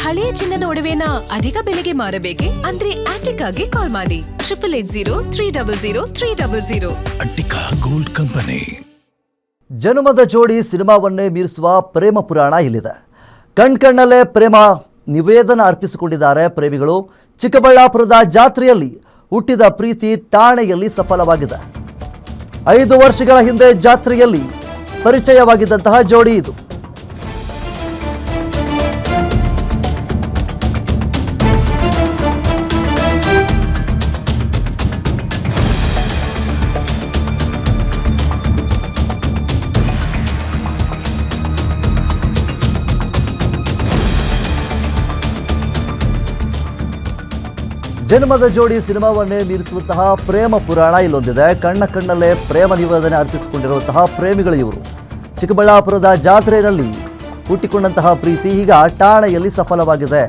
ಹಳೆಯ ಚಿನ್ನದ ಒಡವೆನ ಅಧಿಕ ಬೆಲೆಗೆ ಮಾರಬೇಕೆ ಅಂದ್ರೆ ಆಟಿಕಾಗೆ ಕಾಲ್ ಮಾಡಿ 880300 ಅಟ್ಟಿಕಾ ಗೋಲ್ಡ್ ಕಂಪನಿ. ಜನ್ಮದ ಜೋಡಿ ಸಿನಿಮಾವನ್ನೇ ಮೀರಿಸುವ ಪ್ರೇಮ ಪುರಾಣ ಇಲ್ಲಿದೆ. ಕಣ್ಣಲ್ಲೇ ಪ್ರೇಮ ನಿವೇದನ ಅರ್ಪಿಸಿಕೊಂಡಿದ್ದಾರೆ ಪ್ರೇಮಿಗಳು. ಚಿಕ್ಕಬಳ್ಳಾಪುರದ ಜಾತ್ರೆಯಲ್ಲಿ ಹುಟ್ಟಿದ ಪ್ರೀತಿ ಠಾಣೆಯಲ್ಲಿ ಸಫಲವಾಗಿದೆ. 5 ವರ್ಷಗಳ ಹಿಂದೆ ಜಾತ್ರೆಯಲ್ಲಿ ಪರಿಚಯವಾಗಿದ್ದಂತಹ ಜೋಡಿ ಇದು. ಜನ್ಮದ ಜೋಡಿ ಸಿನಿಮಾವನ್ನೇ ಮೀರಿಸುವಂತಹ ಪ್ರೇಮ ಪುರಾಣ ಇಲ್ಲೊಂದಿದೆ. ಕಣ್ಣಲ್ಲೇ ಪ್ರೇಮ ನಿವೇದನೆ ಅರ್ಪಿಸಿಕೊಂಡಿರುವಂತಹ ಪ್ರೇಮಿಗಳು ಇವರು. ಚಿಕ್ಕಬಳ್ಳಾಪುರದ ಜಾತ್ರೆಯಲ್ಲಿ ಹುಟ್ಟಿಕೊಂಡಂತಹ ಪ್ರೀತಿ ಈಗ ಠಾಣೆಯಲ್ಲಿ ಸಫಲವಾಗಿದೆ.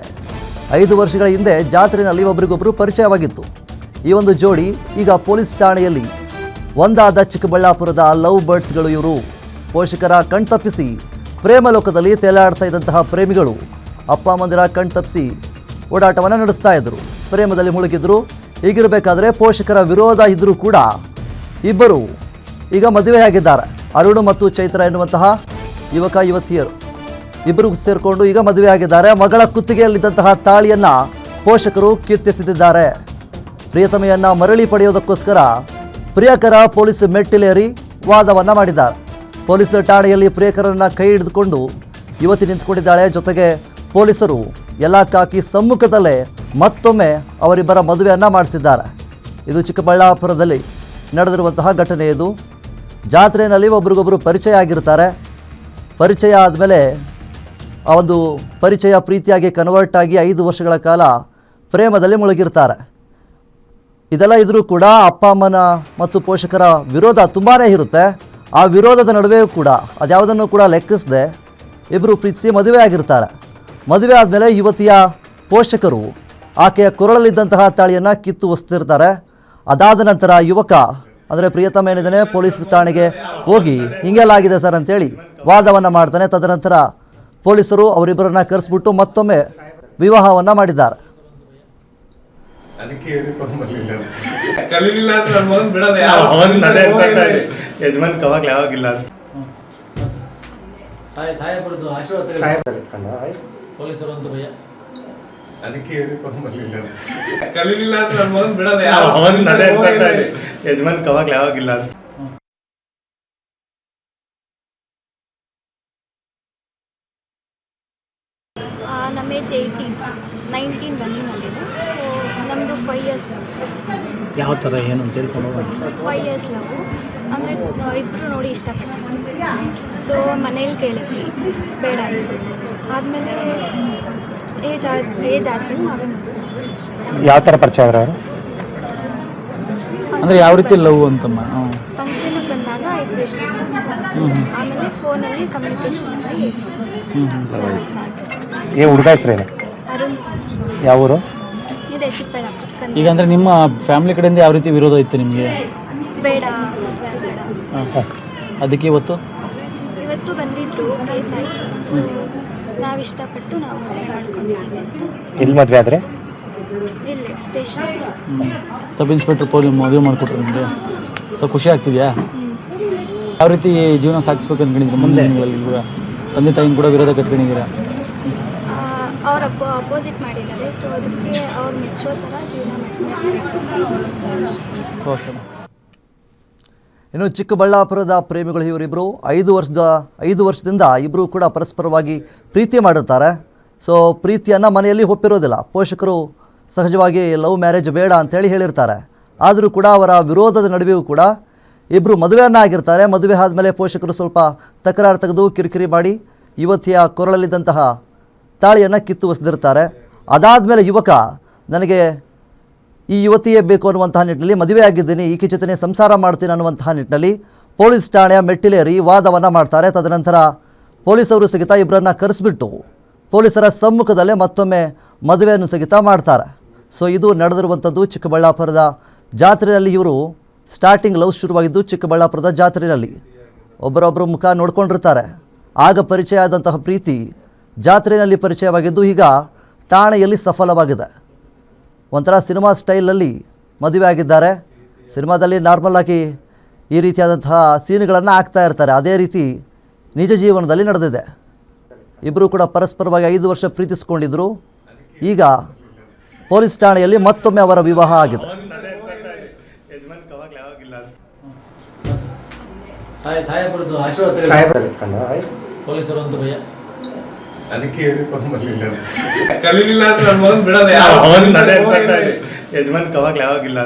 5 ವರ್ಷಗಳ ಹಿಂದೆ ಜಾತ್ರೆಯಲ್ಲಿ ಒಬ್ಬರಿಗೊಬ್ಬರು ಪರಿಚಯವಾಗಿತ್ತು. ಈ ಒಂದು ಜೋಡಿ ಈಗ ಪೊಲೀಸ್ ಠಾಣೆಯಲ್ಲಿ ಒಂದಾದ ಚಿಕ್ಕಬಳ್ಳಾಪುರದ ಲವ್ ಬರ್ಡ್ಸ್ಗಳು ಇವರು. ಪೋಷಕರ ಕಣ್ತಪ್ಪಿಸಿ ಪ್ರೇಮ ಲೋಕದಲ್ಲಿ ತೇಲಾಡ್ತಾ ಇದ್ದಂತಹ ಪ್ರೇಮಿಗಳು ಅಪ್ಪ ಅಮ್ಮಂದಿರ ಕಣ್ತಪ್ಪಿಸಿ ಓಡಾಟವನ್ನು ನಡೆಸ್ತಾ ಇದ್ದರು. ಪ್ರೇಮದಲ್ಲಿ ಮುಳುಗಿದ್ರು. ಹೀಗಿರಬೇಕಾದ್ರೆ ಪೋಷಕರ ವಿರೋಧ ಇದ್ದರೂ ಕೂಡ ಇಬ್ಬರು ಈಗ ಮದುವೆಯಾಗಿದ್ದಾರೆ. ಅರುಣ್ ಮತ್ತು ಚೈತ್ರ ಎನ್ನುವಂತಹ ಯುವಕ ಯುವತಿಯರು ಇಬ್ಬರು ಸೇರಿಕೊಂಡು ಈಗ ಮದುವೆಯಾಗಿದ್ದಾರೆ. ಮಗಳ ಕುತ್ತಿಗೆಯಲ್ಲಿದ್ದಂತಹ ತಾಳಿಯನ್ನು ಪೋಷಕರು ಕೀರ್ತಿಸಿದ್ದಾರೆ. ಪ್ರಿಯತಮೆಯನ್ನು ಮರಳಿ ಪಡೆಯೋದಕ್ಕೋಸ್ಕರ ಪ್ರಿಯಕರ ಪೊಲೀಸ್ ಮೆಟ್ಟಿಲೇರಿ ವಾದವನ್ನು ಮಾಡಿದ್ದಾರೆ. ಪೊಲೀಸ್ ಠಾಣೆಯಲ್ಲಿ ಪ್ರಿಯಕರನ್ನು ಕೈ ಹಿಡಿದುಕೊಂಡು ಯುವತಿ ನಿಂತುಕೊಂಡಿದ್ದಾಳೆ. ಜೊತೆಗೆ ಪೊಲೀಸರು ಎಲ್ಲ ಕಾಕಿ ಸಮ್ಮುಖದಲ್ಲೇ ಮತ್ತೊಮ್ಮೆ ಅವರಿಬ್ಬರ ಮದುವೆಯನ್ನು ಮಾಡಿಸಿದ್ದಾರೆ. ಇದು ಚಿಕ್ಕಬಳ್ಳಾಪುರದಲ್ಲಿ ನಡೆದಿರುವಂತಹ ಘಟನೆ. ಇದು ಜಾತ್ರೆಯಲ್ಲಿ ಒಬ್ರಿಗೊಬ್ಬರು ಪರಿಚಯ ಆಗಿರ್ತಾರೆ. ಪರಿಚಯ ಆದಮೇಲೆ ಆ ಒಂದು ಪರಿಚಯ ಪ್ರೀತಿಯಾಗಿ ಕನ್ವರ್ಟ್ ಆಗಿ 5 ವರ್ಷಗಳ ಕಾಲ ಪ್ರೇಮದಲ್ಲಿ ಮುಳುಗಿರ್ತಾರೆ. ಇದೆಲ್ಲ ಇದ್ರೂ ಕೂಡ ಅಪ್ಪ ಅಮ್ಮನ ಮತ್ತು ಪೋಷಕರ ವಿರೋಧ ತುಂಬಾ ಇರುತ್ತೆ. ಆ ವಿರೋಧದ ನಡುವೆಯೂ ಕೂಡ ಅದ್ಯಾವುದನ್ನು ಕೂಡ ಲೆಕ್ಕಿಸದೆ ಇಬ್ಬರು ಪ್ರೀತಿಸಿ ಮದುವೆ ಆಗಿರ್ತಾರೆ. ಮದುವೆ ಆದಮೇಲೆ ಯುವತಿಯ ಪೋಷಕರು ಆಕೆಯ ಕೊರಳಲ್ಲಿದ್ದಂತಹ ತಾಳಿಯನ್ನು ಕಿತ್ತು ಒಸ್ತಿರ್ತಾರೆ. ಅದಾದ ನಂತರ ಯುವಕ ಅಂದರೆ ಪ್ರಿಯತಮ ಏನಿದ್ದಾನೆ ಪೊಲೀಸ್ ಠಾಣೆಗೆ ಹೋಗಿ ಹಿಂಗೆಲ್ಲ ಆಗಿದೆ ಸರ್ ಅಂತೇಳಿ ವಾದವನ್ನು ಮಾಡ್ತಾನೆ. ತದನಂತರ ಪೊಲೀಸರು ಅವರಿಬ್ಬರನ್ನ ಕರೆಸ್ಬಿಟ್ಟು ಮತ್ತೊಮ್ಮೆ ವಿವಾಹವನ್ನು ಮಾಡಿದ್ದಾರೆ. ಅದಕ್ಕೆ ಕಲೀಲಿಲ್ಲ ಅಂತ ನನ್ನ ಮಗನ್ ಬಿಡಲ್ಲ. ಯಜಮಾನ್ ಕವಾಗ್ಲ ಯಾವಾಗಿಲ್ಲ. ನಮ್ಮ ಏಜ್ 19 ರನ್ನಿಂಗ್ ಆಗಿದೆ. ಸೊ ನಮ್ಮದು 5 ಇಯರ್ಸ್ ಲವ್. ಯಾವ ಥರ ಏನು ಅಂತ ಹೇಳ್ಕೊಂಡು 5 ಇಯರ್ಸ್ ಲವ್ ಅಂದರೆ ಇಬ್ಬರು ನೋಡಿ ಇಷ್ಟಪಟ್ಟಿದ್ವಿ. ಸೊ ಮನೇಲಿ ಕೇಳಿದ್ವಿ, ಬೇಡ ಆಯಿತು. ಆದಮೇಲೆ ಏಜ್ ಆದಮೇಲೆ ನಾವೇ ಮದುವೆ. ಯಾವ ಥರ ಪರಿಚಯ ಆದ್ರೆ ಅವರು ಅಂದರೆ ಯಾವ ರೀತಿ ಲವ್ ಅಂತಮ್ಮ? ಫಂಕ್ಷನಿಗೆ ಬಂದಾಗ ಇಬ್ಬರು ಇಷ್ಟ. ಆಮೇಲೆ ಫೋನಲ್ಲಿ ಕಮ್ಯುನಿಕೇಷನಲ್ಲಿ ಏ ಹುಡುಗ ಹೆಸರೇನು? ಅರುಣ್. ಯಾವ ಊರು? ಇದೆ ಚಿಕ್ಕಬಳ್ಳಾಪುರ. ಈಗ ಅಂದರೆ ನಿಮ್ಮ ಫ್ಯಾಮಿಲಿ ಕಡೆಯಿಂದ ಯಾವ ರೀತಿ ವಿರೋಧ ಇತ್ತು ನಿಮಗೆ? ಬೇಡ ಮದುವೆ ಬೇಡ. ಅದಕ್ಕೆ ಇವತ್ತು ಬಂದಿದ್ರು, ಕೇಸ್ ಆಯಿತು. ನಾವು ಇಷ್ಟಪಟ್ಟು ನಾವು ಮದುವೆ ಮಾಡ್ಕೊಂಡಿದ್ದೀವಿ. ಎಲ್ಲಿ ಮದುವೆ ಆದರೆ? ಇಲ್ಲಿ ಸ್ಟೇಷನ್. ಸಬ್ ಇನ್ಸ್ಪೆಕ್ಟರ್ ಪೊಲೀಸ್ ಮದುವೆ ಮಾಡಿಕೊಟ್ರು ನಿಮಗೆ. ಸೊ ಖುಷಿ ಆಗ್ತಿದೆಯಾ? ಯಾವ ರೀತಿ ಜೀವನ ಸಾಗಿಸ್ಬೇಕು ಅಂದ್ಕೊಂಡಿದ್ರು ಮುಂದೆ? ಇವಾಗ ತಂದೆ ತಾಯಿನ ಕೂಡ ವಿರೋಧ ಕಟ್ಕೊಂಡಿದ್ದೀರಾ? ಅವ್ರ ಅಪೋಸಿಟ್ ಮಾಡಿದ್ದಾರೆ. ಸೊ ಅದಕ್ಕೆ ಅವ್ರು ಮೆಚ್ಚೋ ಥರ ಜೀವನ ನಡೆಸಬೇಕು. ಓಕೆ. ಇನ್ನು ಚಿಕ್ಕಬಳ್ಳಾಪುರದ ಪ್ರೇಮಿಗಳು ಇವರಿಬ್ಬರು 5 ವರ್ಷದಿಂದ ಇಬ್ಬರು ಕೂಡ ಪರಸ್ಪರವಾಗಿ ಪ್ರೀತಿ ಮಾಡಿರ್ತಾರೆ. ಸೊ ಪ್ರೀತಿಯನ್ನು ಮನೆಯಲ್ಲಿ ಒಪ್ಪಿರೋದಿಲ್ಲ. ಪೋಷಕರು ಸಹಜವಾಗಿ ಲವ್ ಮ್ಯಾರೇಜ್ ಬೇಡ ಅಂತೇಳಿ ಹೇಳಿರ್ತಾರೆ. ಆದರೂ ಕೂಡ ಅವರ ವಿರೋಧದ ನಡುವೆಯೂ ಕೂಡ ಇಬ್ಬರು ಮದುವೆಯನ್ನು ಆಗಿರ್ತಾರೆ. ಮದುವೆ ಆದಮೇಲೆ ಪೋಷಕರು ಸ್ವಲ್ಪ ತಕರಾರು ತೆಗೆದು ಕಿರಿಕಿರಿ ಮಾಡಿ ಯುವತಿಯ ಕೊರಳಲ್ಲಿದ್ದಂತಹ ತಾಳಿಯನ್ನು ಕಿತ್ತು ಒಸೆದಿರ್ತಾರೆ. ಅದಾದಮೇಲೆ ಯುವಕ ನನಗೆ ಈ ಯುವತಿಯೇ ಬೇಕು ಅನ್ನುವಂತಹ ನಿಟ್ಟಿನಲ್ಲಿ ಮದುವೆ ಆಗಿದ್ದೀನಿ, ಈಕೆ ಜೊತೆ ಸಂಸಾರ ಮಾಡ್ತೀನಿ ಅನ್ನುವಂತಹ ನಿಟ್ಟಿನಲ್ಲಿ ಪೊಲೀಸ್ ಠಾಣೆಯ ಮೆಟ್ಟಿಲೇರಿ ವಾದವನ್ನು ಮಾಡ್ತಾರೆ. ತದನಂತರ ಪೊಲೀಸರು ಸಹಿತ ಇಬ್ಬರನ್ನ ಕರೆಸಿಬಿಟ್ಟು ಪೊಲೀಸರ ಸಮ್ಮುಖದಲ್ಲೇ ಮತ್ತೊಮ್ಮೆ ಮದುವೆಯನ್ನು ಸಹಿತ ಮಾಡ್ತಾರೆ. ಸೊ ಇದು ನಡೆದಿರುವಂಥದ್ದು ಚಿಕ್ಕಬಳ್ಳಾಪುರದ ಜಾತ್ರೆಯಲ್ಲಿ. ಇವರು ಸ್ಟಾರ್ಟಿಂಗ್ ಲವ್ ಶುರುವಾಗಿದ್ದು ಚಿಕ್ಕಬಳ್ಳಾಪುರದ ಜಾತ್ರೆಯಲ್ಲಿ ಒಬ್ಬರೊಬ್ಬರು ಮುಖ ನೋಡ್ಕೊಂಡಿರ್ತಾರೆ. ಆಗ ಪರಿಚಯ ಆದಂತಹ ಪ್ರೀತಿ ಜಾತ್ರೆಯಲ್ಲಿ ಪರಿಚಯವಾಗಿದ್ದು ಈಗ ಠಾಣೆಯಲ್ಲಿ ಸಫಲವಾಗಿದೆ. ಒಂಥರ ಸಿನಿಮಾ ಸ್ಟೈಲಲ್ಲಿ ಮದುವೆ ಆಗಿದ್ದಾರೆ. ಸಿನಿಮಾದಲ್ಲಿ ನಾರ್ಮಲ್ ಆಗಿ ಈ ರೀತಿಯಾದಂತಹ ಸೀನ್ಗಳನ್ನು ಹಾಕ್ತಾ ಇರ್ತಾರೆ, ಅದೇ ರೀತಿ ನಿಜ ಜೀವನದಲ್ಲಿ ನಡೆದಿದೆ. ಇಬ್ಬರು ಕೂಡ ಪರಸ್ಪರವಾಗಿ 5 ವರ್ಷ ಪ್ರೀತಿಸಿಕೊಂಡಿದ್ದರು. ಈಗ ಪೊಲೀಸ್ ಠಾಣೆಯಲ್ಲಿ ಮತ್ತೊಮ್ಮೆ ಅವರ ವಿವಾಹ ಆಗಿದೆ. ಪೊಲೀಸರು ಅಂತ ಭಯ. ಅದಕ್ಕೆ ಯೂನಿಫಾರ್ಮ್ ಬರಲಿಲ್ಲ. ಕಲೀಲಿಲ್ಲ ಅಂದ್ರೆ ನನ್ನ ಮಗನ್ ಬಿಡಲ್ಲ. ಯಾವಾಗ ಯಜಮಾನ್ ಕವಾಗ್ಲ ಯಾವಾಗಿಲ್ಲ